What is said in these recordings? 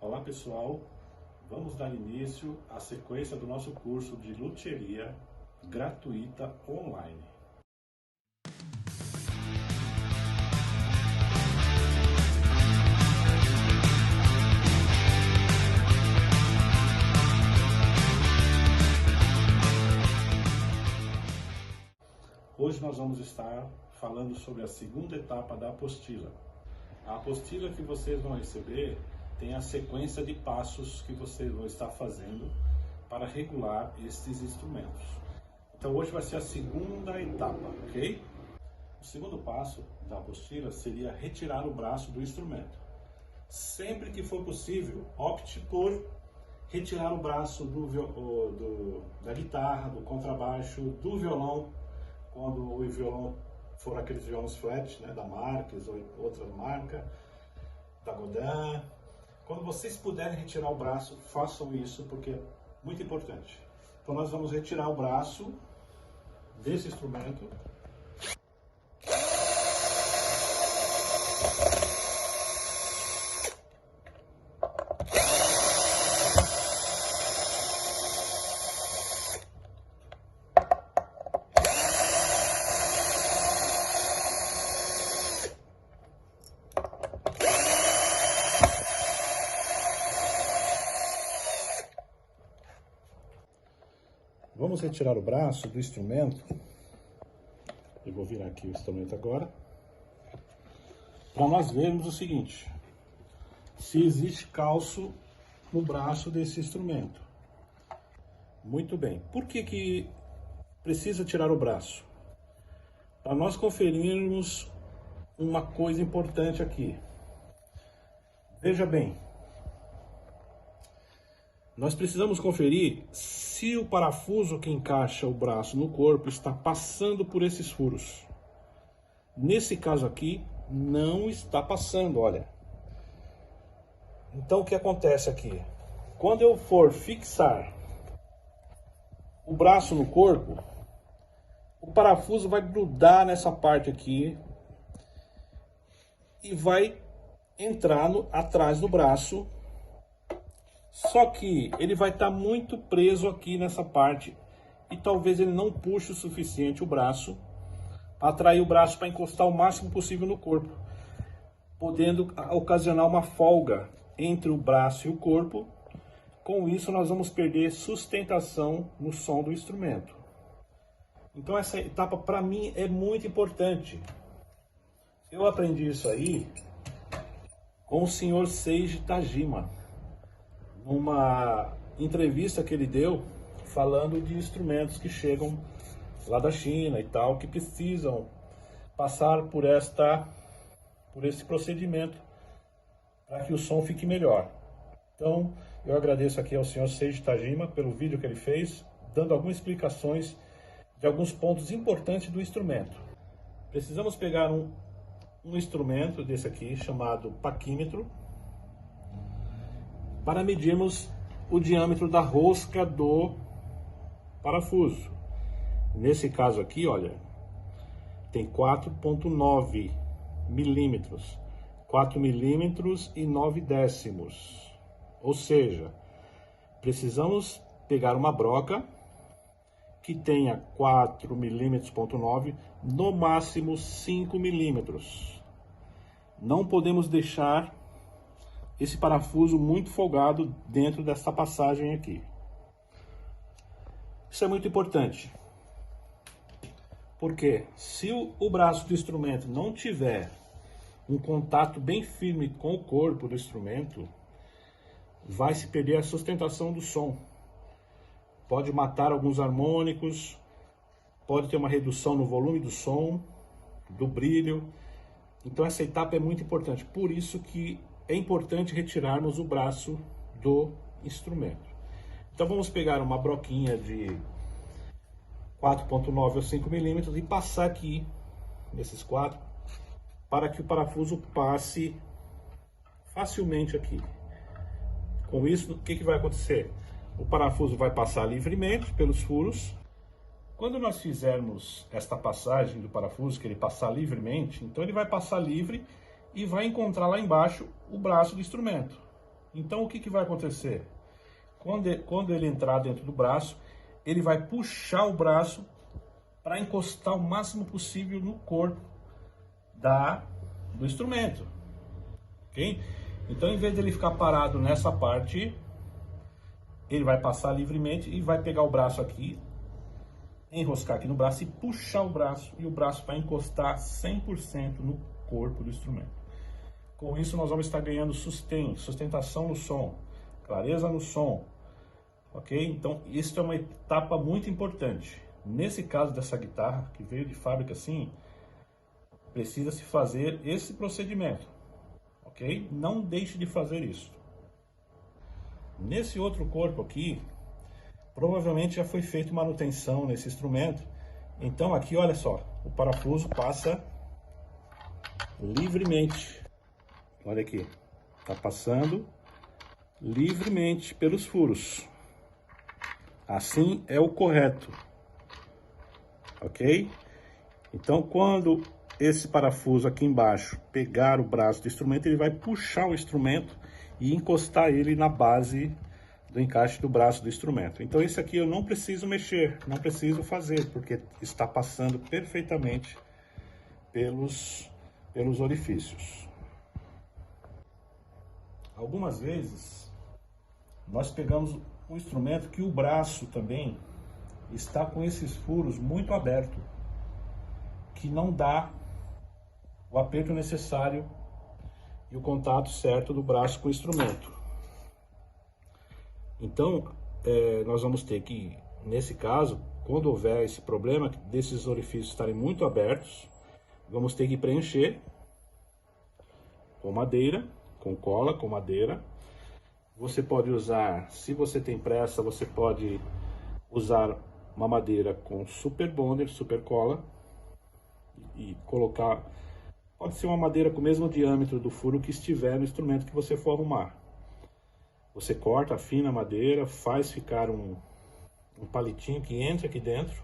Olá pessoal, vamos dar início à sequência do nosso curso de luthieria gratuita online. Hoje nós vamos estar falando sobre a segunda etapa da apostila. A apostila que vocês vão receber tem a sequência de passos que vocês vão estar fazendo para regular estes instrumentos. Então hoje vai ser a segunda etapa, ok? O segundo passo da apostila seria retirar o braço do instrumento. Sempre que for possível, opte por retirar o braço da guitarra, do contrabaixo, do violão, quando o violão for aqueles violões flat, né, da Marques ou outra marca, da Godin. Quando vocês puderem retirar o braço, façam isso, porque é muito importante. Então nós vamos retirar o braço desse instrumento. Vamos retirar o braço do instrumento. Eu vou virar aqui o instrumento agora, para nós vermos o seguinte: se existe calço no braço desse instrumento. Muito bem. Por que precisa tirar o braço? Para nós conferirmos uma coisa importante aqui. Veja bem, nós precisamos conferir se o parafuso que encaixa o braço no corpo está passando por esses furos. Nesse caso aqui, não está passando, olha. Então o que acontece aqui? Quando eu for fixar o braço no corpo, o parafuso vai grudar nessa parte aqui e vai entrar atrás do braço. Só que ele vai estar muito preso aqui nessa parte e talvez ele não puxe o suficiente o braço, atrair o braço para encostar o máximo possível no corpo, podendo ocasionar uma folga entre o braço e o corpo. Com isso nós vamos perder sustentação no som do instrumento. Então essa etapa para mim é muito importante. Eu aprendi isso aí com o senhor Seiji Tajima, numa entrevista que ele deu falando de instrumentos que chegam lá da China e tal, que precisam passar por esse procedimento para que o som fique melhor. Então eu agradeço aqui ao senhor Seiji Tajima pelo vídeo que ele fez, dando algumas explicações de alguns pontos importantes do instrumento. Precisamos pegar um instrumento desse aqui chamado paquímetro, para medirmos o diâmetro da rosca do parafuso. Nesse caso aqui, olha, tem 4,9 milímetros, 4 milímetros e 9 décimos. Ou seja, precisamos pegar uma broca que tenha 4 milímetros, 9, no máximo 5 milímetros. Não podemos deixar esse parafuso muito folgado dentro dessa passagem aqui. Isso é muito importante, porque se o braço do instrumento não tiver um contato bem firme com o corpo do instrumento, vai se perder a sustentação do som. Pode matar alguns harmônicos, pode ter uma redução no volume do som, do brilho. Então essa etapa é muito importante, por isso que é importante retirarmos o braço do instrumento. Então vamos pegar uma broquinha de 4,9 ou 5 milímetros e passar aqui, nesses 4, para que o parafuso passe facilmente aqui. Com isso, o que vai acontecer? O parafuso vai passar livremente pelos furos. Quando nós fizermos esta passagem do parafuso, que ele passar livremente, então ele vai passar livre e vai encontrar lá embaixo o braço do instrumento. Então o que vai acontecer? Quando ele entrar dentro do braço, ele vai puxar o braço para encostar o máximo possível no corpo do instrumento, ok? Então, em vez de ele ficar parado nessa parte, ele vai passar livremente e vai pegar o braço aqui, enroscar aqui no braço e puxar o braço, e o braço vai encostar 100% no corpo do instrumento. Com isso, nós vamos estar ganhando sustentação no som, clareza no som, ok? Então, isso é uma etapa muito importante. Nesse caso dessa guitarra, que veio de fábrica assim, precisa-se fazer esse procedimento, ok? Não deixe de fazer isso. Nesse outro corpo aqui, provavelmente já foi feita manutenção nesse instrumento. Então aqui, olha só, o parafuso passa livremente. Olha aqui, tá passando livremente pelos furos. Assim é o correto, ok? Então, quando esse parafuso aqui embaixo pegar o braço do instrumento, ele vai puxar o instrumento e encostar ele na base do encaixe do braço do instrumento. Então esse aqui eu não preciso mexer, não preciso fazer, porque está passando perfeitamente pelos orifícios. Algumas vezes nós pegamos um instrumento que o braço também está com esses furos muito abertos, que não dá o aperto necessário e o contato certo do braço com o instrumento. Então, nós vamos ter que, nesse caso, quando houver esse problema desses orifícios estarem muito abertos, vamos ter que preencher com madeira, com cola, com madeira. Você pode usar, se você tem pressa, você pode usar uma madeira com super bonder, super cola, e colocar, pode ser uma madeira com o mesmo diâmetro do furo que estiver no instrumento que você for arrumar. Você corta, afina a madeira, faz ficar um palitinho que entra aqui dentro,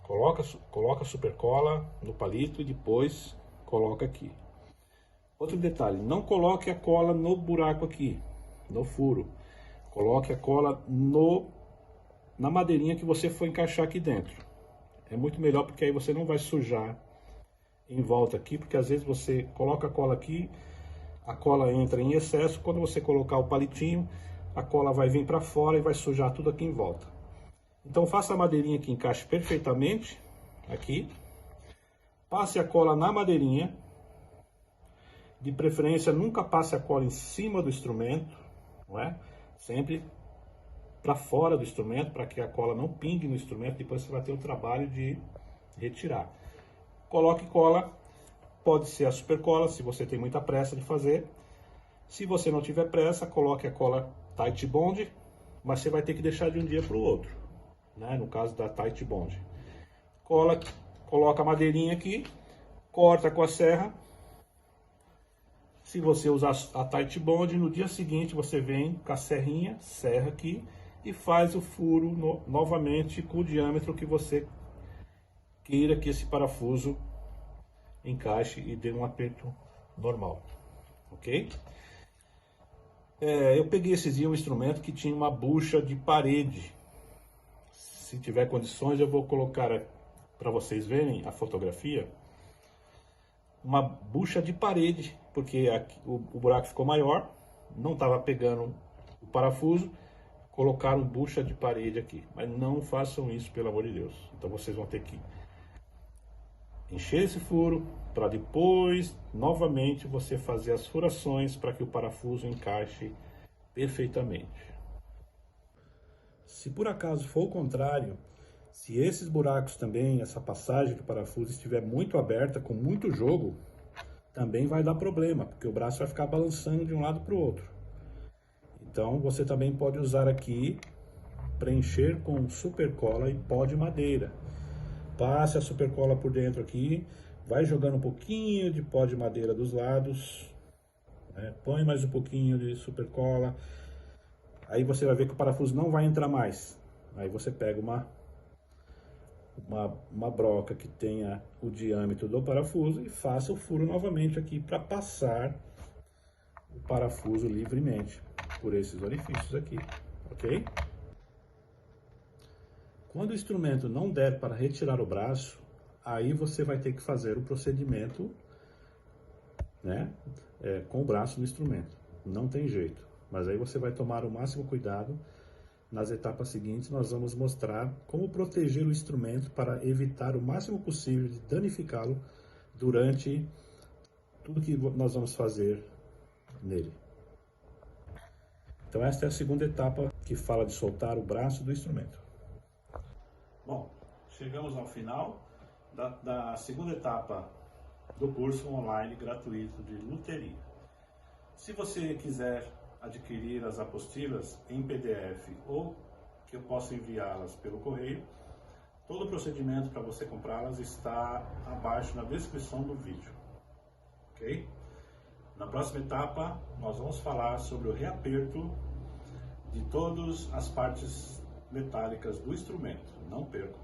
coloca super cola no palito e depois coloca aqui. Outro detalhe, não coloque a cola no buraco aqui, no furo. Coloque a cola na madeirinha que você for encaixar aqui dentro. É muito melhor porque aí você não vai sujar em volta aqui, porque às vezes você coloca a cola aqui, a cola entra em excesso, quando você colocar o palitinho, a cola vai vir para fora e vai sujar tudo aqui em volta. Então faça a madeirinha que encaixe perfeitamente aqui, passe a cola na madeirinha, de preferência nunca passe a cola em cima do instrumento, não é? Sempre para fora do instrumento, para que a cola não pingue no instrumento, depois você vai ter o trabalho de retirar. Coloque cola, pode ser a super cola, se você tem muita pressa de fazer. Se você não tiver pressa, coloque a cola Tight Bond, mas você vai ter que deixar de um dia para o outro, né? No caso da Tight Bond. Coloca a madeirinha aqui, corta com a serra. Se você usar a Tight Bond, no dia seguinte você vem com a serrinha, serra aqui e faz o furo novamente com o diâmetro que você queira que esse parafuso encaixe e dê um aperto normal, ok? Eu peguei esses dias um instrumento que tinha uma bucha de parede. Se tiver condições eu vou colocar para vocês verem a fotografia. Uma bucha de parede, porque aqui, o buraco ficou maior, não estava pegando o parafuso, colocaram bucha de parede aqui. Mas não façam isso, pelo amor de Deus. Então vocês vão ter que encher esse furo, para depois, novamente, você fazer as furações para que o parafuso encaixe perfeitamente. Se por acaso for o contrário, se esses buracos também, essa passagem do parafuso estiver muito aberta, com muito jogo, também vai dar problema, porque o braço vai ficar balançando de um lado para o outro. Então você também pode usar aqui, preencher com super cola e pó de madeira. Passe a super cola por dentro aqui, vai jogando um pouquinho de pó de madeira dos lados, né? Põe mais um pouquinho de super cola, aí você vai ver que o parafuso não vai entrar mais. Aí você pega uma broca que tenha o diâmetro do parafuso e faça o furo novamente aqui para passar o parafuso livremente. por esses orifícios aqui, ok? Quando o instrumento não der para retirar o braço, aí você vai ter que fazer o procedimento, né, com o braço no instrumento. Não tem jeito, mas aí você vai tomar o máximo cuidado. Nas etapas seguintes, nós vamos mostrar como proteger o instrumento para evitar o máximo possível de danificá-lo durante tudo que nós vamos fazer nele. Então esta é a segunda etapa que fala de soltar o braço do instrumento. Bom, chegamos ao final da segunda etapa do curso online gratuito de luteria. Se você quiser adquirir as apostilas em PDF ou que eu possa enviá-las pelo correio, todo o procedimento para você comprá-las está abaixo na descrição do vídeo, ok? Na próxima etapa, nós vamos falar sobre o reaperto de todas as partes metálicas do instrumento. Não percam!